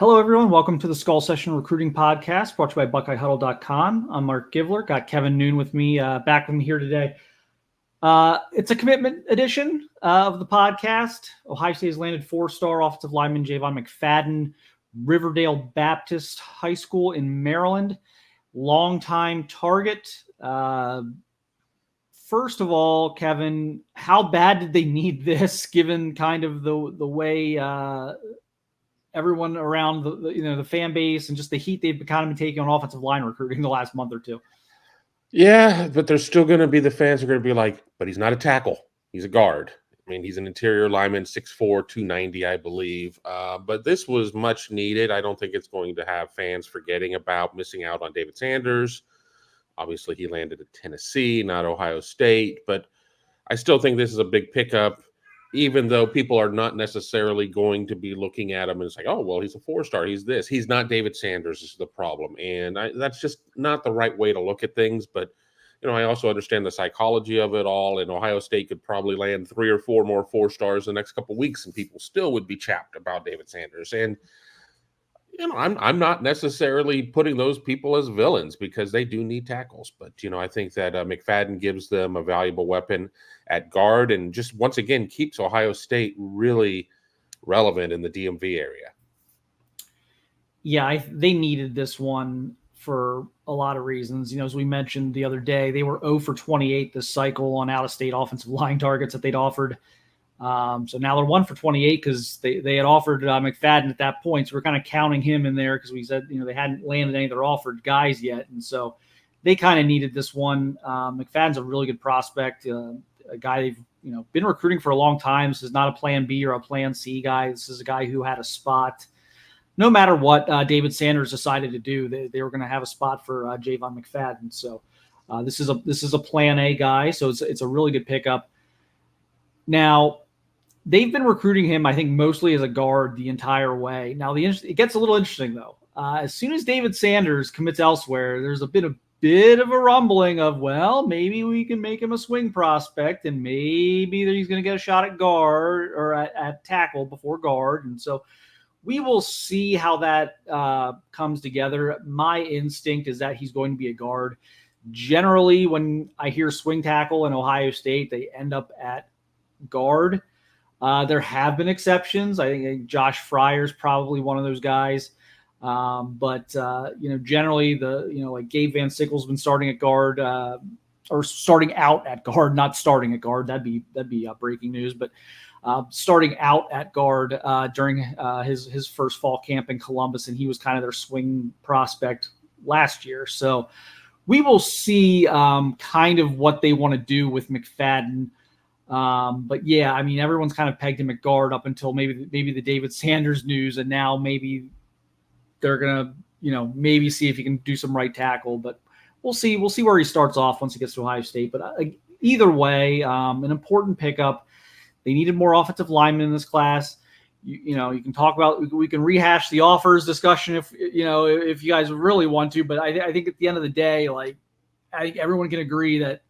Hello, everyone. Welcome to the Skull Session Recruiting Podcast, brought to you by BuckeyeHuddle.com. I'm Mark Givler. Got Kevin Noon with me, back with me here today. It's a commitment edition of the podcast. Ohio State has landed four-star offensive lineman Jayvon McFadden, Riverdale Baptist High School in Maryland. Longtime target. First of all, Kevin, how bad did they need this, given kind of the way everyone around the fan base and just the heat they've kind of been taking on offensive line recruiting the last month or two? Yeah, but there's still going to be the fans who are going to be like, but he's not a tackle. He's a guard. I mean, he's an interior lineman, 6'4", 290, I believe. But this was much needed. I don't think it's going to have fans forgetting about missing out on David Sanders. Obviously, he landed at Tennessee, not Ohio State. But I still think this is a big pickup, even though people are not necessarily going to be looking at him and it's like, oh, well, he's a four-star. He's this. He's not David Sanders is the problem. And that's just not the right way to look at things. But, I also understand the psychology of it all. And Ohio State could probably land 3 or 4 more four-stars the next couple of weeks, and people still would be chapped about David Sanders. And, I'm not necessarily putting those people as villains because they do need tackles. But, I think that McFadden gives them a valuable weapon at guard and just once again keeps Ohio State really relevant in the DMV area. Yeah, they needed this one for a lot of reasons. As we mentioned the other day, they were 0 for 28 this cycle on out-of-state offensive line targets that they'd offered. So now they're 1 for 28 because they had offered McFadden at that point. So we're kind of counting him in there because we said, they hadn't landed any of their offered guys yet. And so they kind of needed this one. McFadden's a really good prospect, a guy they've, been recruiting for a long time. This is not a plan B or a plan C guy. This is a guy who had a spot. No matter what David Sanders decided to do, they were going to have a spot for Jayvon McFadden. So this is a plan A guy. So it's a really good pickup. Now, they've been recruiting him, I think, mostly as a guard the entire way. Now, it gets a little interesting, though. As soon as David Sanders commits elsewhere, there's a bit of a rumbling of, well, maybe we can make him a swing prospect, and maybe he's going to get a shot at guard or at tackle before guard. And so we will see how that comes together. My instinct is that he's going to be a guard. Generally, when I hear swing tackle in Ohio State, they end up at guard. There have been exceptions. I think Josh Fryer's probably one of those guys. But generally like Gabe Van Sickle's been starting at guard, or starting out at guard, not starting at guard. That'd be breaking news, but starting out at guard during his first fall camp in Columbus, and he was kind of their swing prospect last year. So we will see kind of what they want to do with McFadden. But yeah, I mean, everyone's kind of pegged him at guard up until maybe the David Sanders news, and now maybe they're gonna, maybe see if he can do some right tackle. But we'll see where he starts off once he gets to Ohio State. But either way, an important pickup. They needed more offensive linemen in this class. You can talk about, we can rehash the offers discussion if you guys really want to. But I think at the end of the day, I think everyone can agree that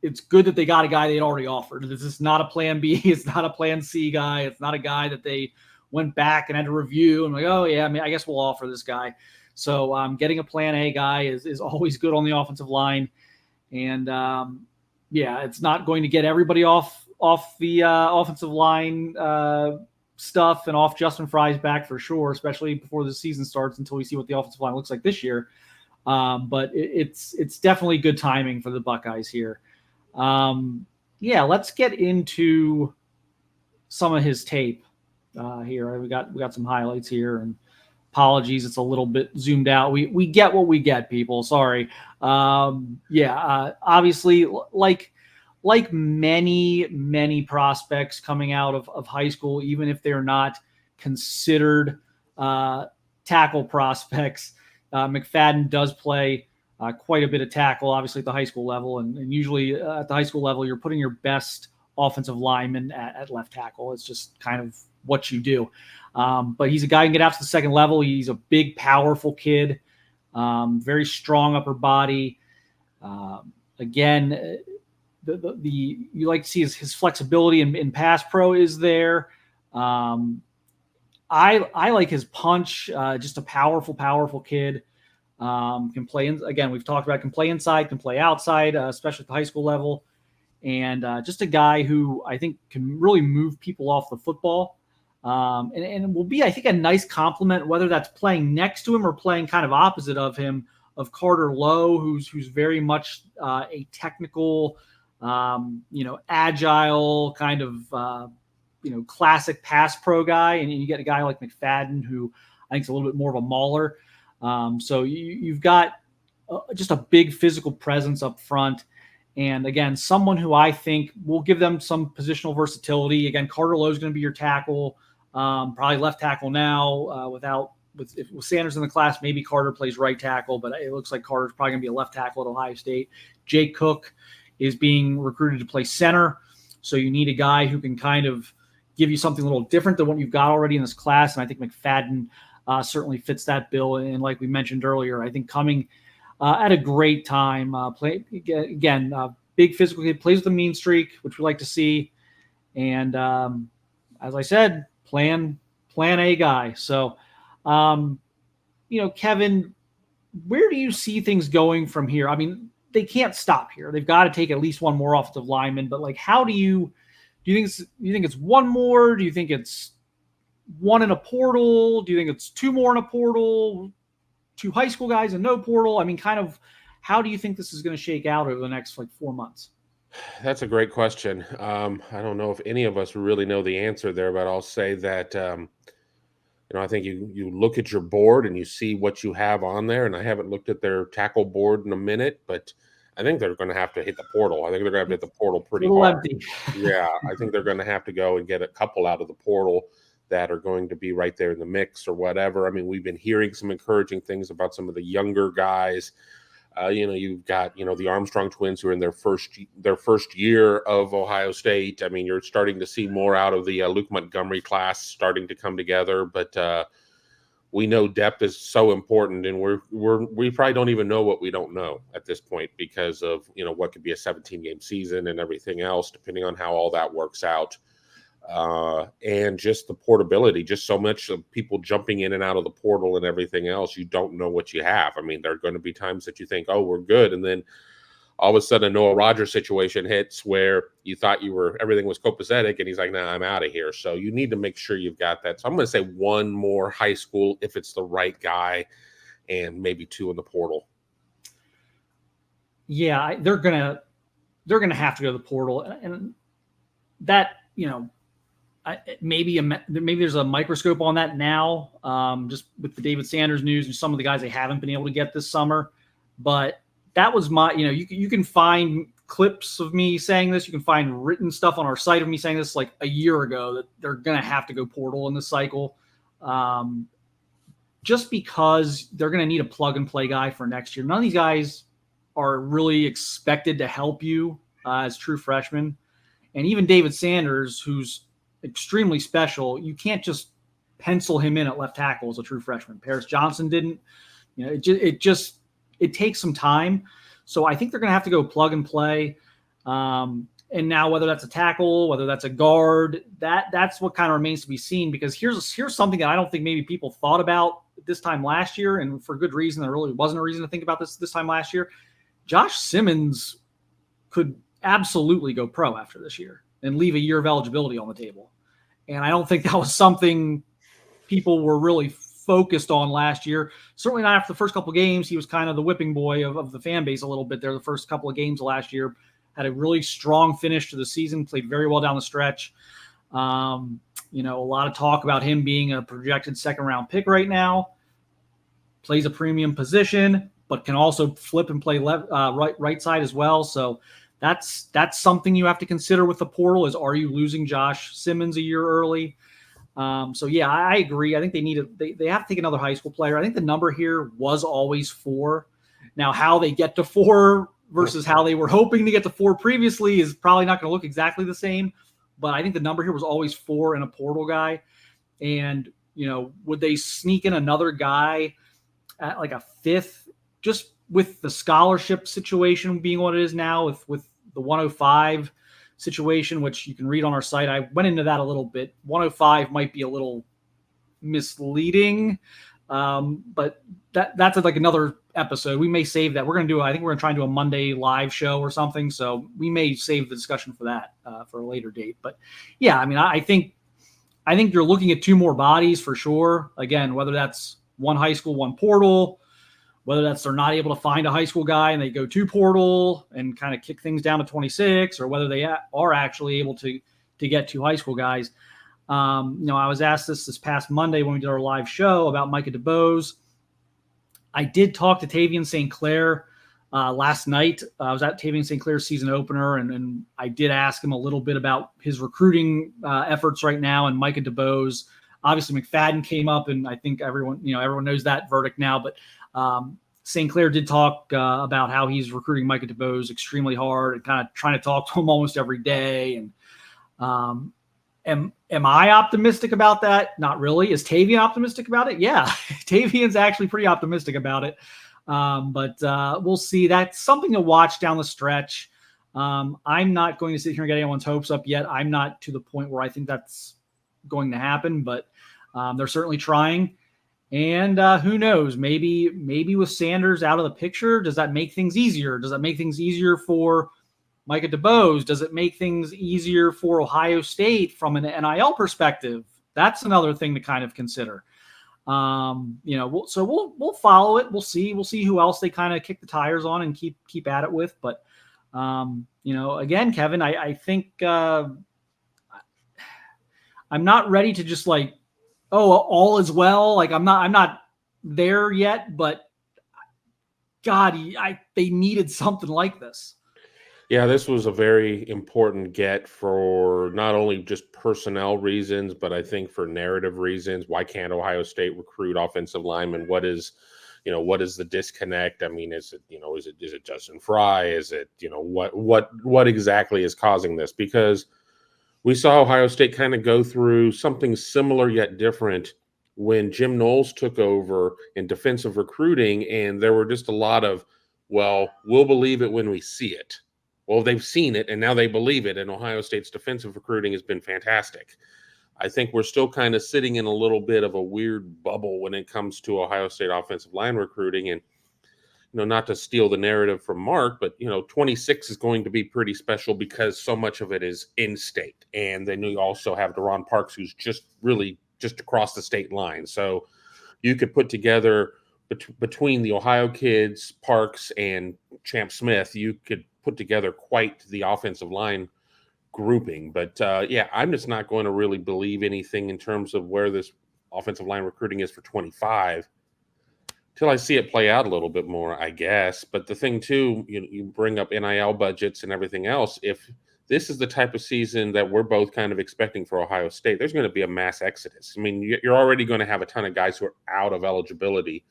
it's good that they got a guy they'd already offered. This is not a plan B. It's not a plan C guy. It's not a guy that they went back and had to review and like, oh yeah, I guess we'll offer this guy. So getting a plan A guy is always good on the offensive line. And it's not going to get everybody off the offensive line stuff and off Justin Fry's back for sure, especially before the season starts until we see what the offensive line looks like this year. But it's definitely good timing for the Buckeyes here. Let's get into some of his tape here. We got some highlights here, and apologies, it's a little bit zoomed out. We get what we get, people. Sorry. Obviously, like many prospects coming out of high school, even if they're not considered tackle prospects, McFadden does play quite a bit of tackle, obviously at the high school level. And usually at the high school level, you're putting your best offensive lineman at left tackle. It's just kind of what you do. But he's a guy who can get out to the second level. He's a big, powerful kid, very strong upper body. Again, you like to see his flexibility in pass pro is there. I like his punch. Just a powerful kid. Can play again. We've talked about can play inside, can play outside, especially at the high school level, and just a guy who I think can really move people off the football. And will be, I think, a nice compliment, whether that's playing next to him or playing kind of opposite of him, of Carter Lowe, who's very much a technical, agile kind of, classic pass pro guy. And you get a guy like McFadden, who I think is a little bit more of a mauler. So you've got just a big physical presence up front. And again, someone who I think will give them some positional versatility. Again, Carter Lowe is going to be your tackle. Probably left tackle now with Sanders in the class. Maybe Carter plays right tackle, but it looks like Carter's probably going to be a left tackle at Ohio State. Jake Cook is being recruited to play center. So you need a guy who can kind of give you something a little different than what you've got already in this class. And I think McFadden certainly fits that bill. And like we mentioned earlier, I think coming at a great time, big physical kid, plays with a mean streak, which we like to see. And as I said, plan A guy. So, Kevin, where do you see things going from here? I mean, they can't stop here. They've got to take at least one more offensive lineman, but like, how do you think it's one more? Do you think it's one in a portal? Do you think it's two more in a portal? Two high school guys and no portal? I mean, kind of, how do you think this is going to shake out over the next 4 months? That's a great question. I don't know if any of us really know the answer there, but I'll say that, I think you look at your board and you see what you have on there, and I haven't looked at their tackle board in a minute, but I think they're going to have to hit the portal. I think they're going to have to hit the portal pretty hard. Empty. Yeah, I think they're going to have to go and get a couple out of the portal that are going to be right there in the mix or whatever. I mean, we've been hearing some encouraging things about some of the younger guys. You've got, the Armstrong twins who are in their first year of Ohio State. I mean, you're starting to see more out of the Luke Montgomery class starting to come together, but we know depth is so important, and we probably don't even know what we don't know at this point because of, what could be a 17-game season and everything else, depending on how all that works out. And just the portability, just so much of people jumping in and out of the portal and everything else, you don't know what you have. I mean, there are going to be times that you think, oh, we're good. And then all of a sudden a Noah Rogers situation hits where you thought everything was copacetic, and he's like, nah, I'm out of here. So you need to make sure you've got that. So I'm going to say one more high school if it's the right guy, and maybe two in the portal. Yeah, they're gonna have to go to the portal, and that, maybe there's a microscope on that now, just with the David Sanders news and some of the guys they haven't been able to get this summer. But that was my, you can find clips of me saying this. You can find written stuff on our site of me saying this like a year ago, that they're going to have to go portal in this cycle, just because they're going to need a plug and play guy for next year. None of these guys are really expected to help you as true freshmen. And even David Sanders, who's extremely special, you can't just pencil him in at left tackle as a true freshman. Paris Johnson didn't. It takes some time. So I think they're going to have to go plug and play. And now whether that's a tackle, whether that's a guard, that's what kind of remains to be seen, because here's something that I don't think maybe people thought about this time last year, and for good reason. There really wasn't a reason to think about this time last year. Josh Simmons could absolutely go pro after this year and leave a year of eligibility on the table. And I don't think that was something people were really focused on last year. Certainly not after the first couple of games. He was kind of the whipping boy of the fan base a little bit there. The first couple of games last year, had a really strong finish to the season, played very well down the stretch. A lot of talk about him being a projected second-round pick right now. Plays a premium position, but can also flip and play right side as well. So that's something you have to consider with the portal, is, are you losing Josh Simmons a year early? Yeah, I agree. I think they have to take another high school player. I think the number here was always 4. Now, how they get to 4 versus how they were hoping to get to 4 previously is probably not going to look exactly the same. But I think the number here was always 4 and a portal guy. And, would they sneak in another guy at like a 5th, just with the scholarship situation being what it is now, with the 105 situation, which you can read on our site? I went into that a little bit. 105 might be a little misleading. But that's like another episode. We may save that. I think we're going to try and do a Monday live show or something. So we may save the discussion for that for a later date. But yeah, I mean, I think you're looking at 2 more bodies for sure. Again, whether that's one high school, one portal, whether that's they're not able to find a high school guy and they go 2 portal and kind of kick things down to 26, or whether they are actually able to get 2 high school guys. I was asked this past Monday when we did our live show about Micah DeBose. I did talk to Tavian St. Clair last night. I was at Tavian St. Clair's season opener, and I did ask him a little bit about his recruiting efforts right now. And Micah DeBose, obviously McFadden came up, and I think everyone knows that verdict now. But St. Clair did talk about how he's recruiting Micah DeBose extremely hard and kind of trying to talk to him almost every day. And Am I optimistic about that? Not really. Is Tavian optimistic about it? Yeah, Tavian's actually pretty optimistic about it. But we'll see. That's something to watch down the stretch. I'm not going to sit here and get anyone's hopes up yet. I'm not to the point where I think that's going to happen, but they're certainly trying. And who knows? Maybe with Sanders out of the picture, does that make things easier? Does that make things easier for Micah DeBose? Does it make things easier for Ohio State from an NIL perspective? That's another thing to kind of consider. We'll follow it. We'll see who else they kind of kick the tires on and keep at it with. But again, Kevin, I think I'm not ready to just like, all is well. Like I'm not there yet. But God, they needed something like this. Yeah, this was a very important get for not only just personnel reasons, but I think for narrative reasons. Why can't Ohio State recruit offensive linemen? What is the disconnect? I mean, is it Justin Fry? Is it, what exactly is causing this? Because we saw Ohio State kind of go through something similar yet different when Jim Knowles took over in defensive recruiting, and there were just a lot of, we'll believe it when we see it. Well, they've seen it, and now they believe it, and Ohio State's defensive recruiting has been fantastic. I think we're still kind of sitting in a little bit of a weird bubble when it comes to Ohio State offensive line recruiting. And, not to steal the narrative from Mark, but, 26 is going to be pretty special because so much of it is in-state. And then you also have Deron Parks, who's just across the state line. So you could put together between the Ohio kids, Parks, and Champ Smith, you could put together quite the offensive line grouping. But I'm just not going to really believe anything in terms of where this offensive line recruiting is for 25 till I see it play out a little bit more, I guess. But the thing too, you bring up NIL budgets and everything else. If this is the type of season that we're both kind of expecting for Ohio State, there's going to be a mass exodus. I mean, you're already going to have a ton of guys who are out of eligibility,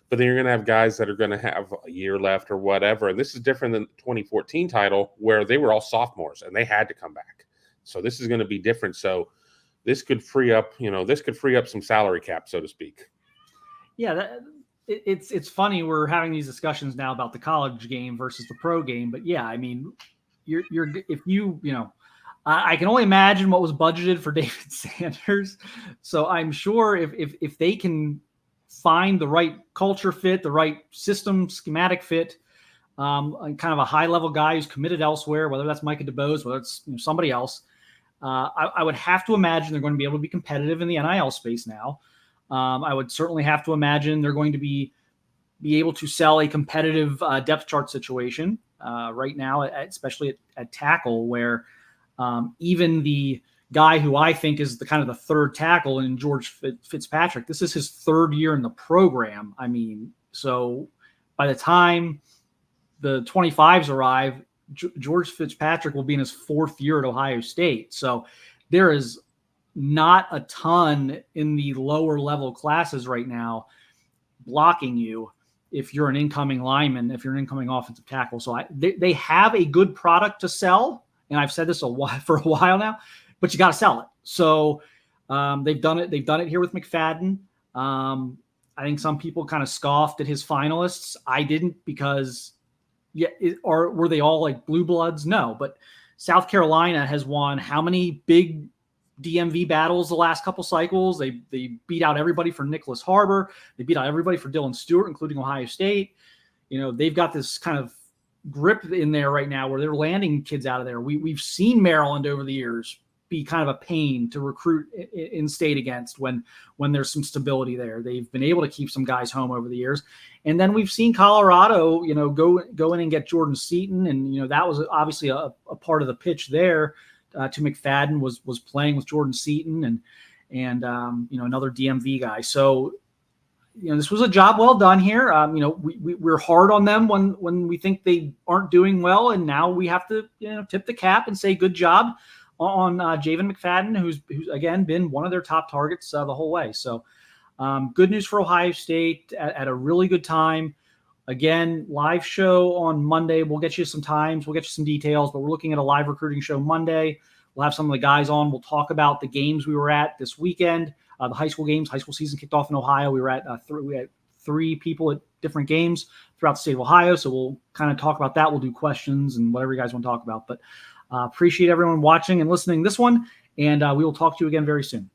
but then you're going to have guys that are going to have a year left or whatever. And this is different than the 2014 title where they were all sophomores and they had to come back. So this is going to be different. So this could free up, some salary cap, so to speak. Yeah, it's funny. We're having these discussions now about the college game versus the pro game. But yeah, I mean, I can only imagine what was budgeted for David Sanders. So I'm sure if they can find the right culture fit, the right system schematic fit, and kind of a high level guy who's committed elsewhere, whether that's Micah DeBose, whether it's somebody else, I would have to imagine they're going to be able to be competitive in the NIL space now. I would certainly have to imagine they're going to be able to sell a competitive depth chart situation right now, especially at tackle, where even the guy who I think is the kind of the third tackle in George Fitzpatrick, this is his 3rd year in the program. I mean, so by the time the 25s arrive, George Fitzpatrick will be in his 4th year at Ohio State. So there is not a ton in the lower level classes right now blocking you if you're an incoming lineman, if you're an incoming offensive tackle. So they have a good product to sell. And I've said this for a while now, but you got to sell it. So they've done it. They've done it here with McFadden. I think some people kind of scoffed at his finalists. I didn't, because were they all like blue bloods? No, but South Carolina has won how many big DMV battles the last couple cycles. They beat out everybody for Nicholas Harbor. They beat out everybody for Dylan Stewart, including Ohio State. They've got this kind of grip in there right now where they're landing kids out of there. We've seen Maryland over the years be kind of a pain to recruit in state against when there's some stability there. They've been able to keep some guys home over the years. And then we've seen Colorado, go in and get Jordan Seaton. And, that was obviously a part of the pitch there to McFadden was playing with Jordan Seaton and another DMV guy. So, this was a job well done here. We're hard on them when we think they aren't doing well. And now we have to, tip the cap and say good job on Jayvon McFadden, who's again been one of their top targets the whole way. So good news for Ohio State at a really good time. Again, live show on Monday. We'll get you some times. We'll get you some details, but we're looking at a live recruiting show Monday. We'll have some of the guys on. We'll talk about the games we were at this weekend, the high school games. High school season kicked off in Ohio. We had three people at different games throughout the state of Ohio. So we'll kind of talk about that. We'll do questions and whatever you guys want to talk about. But appreciate everyone watching and listening this one, and we will talk to you again very soon.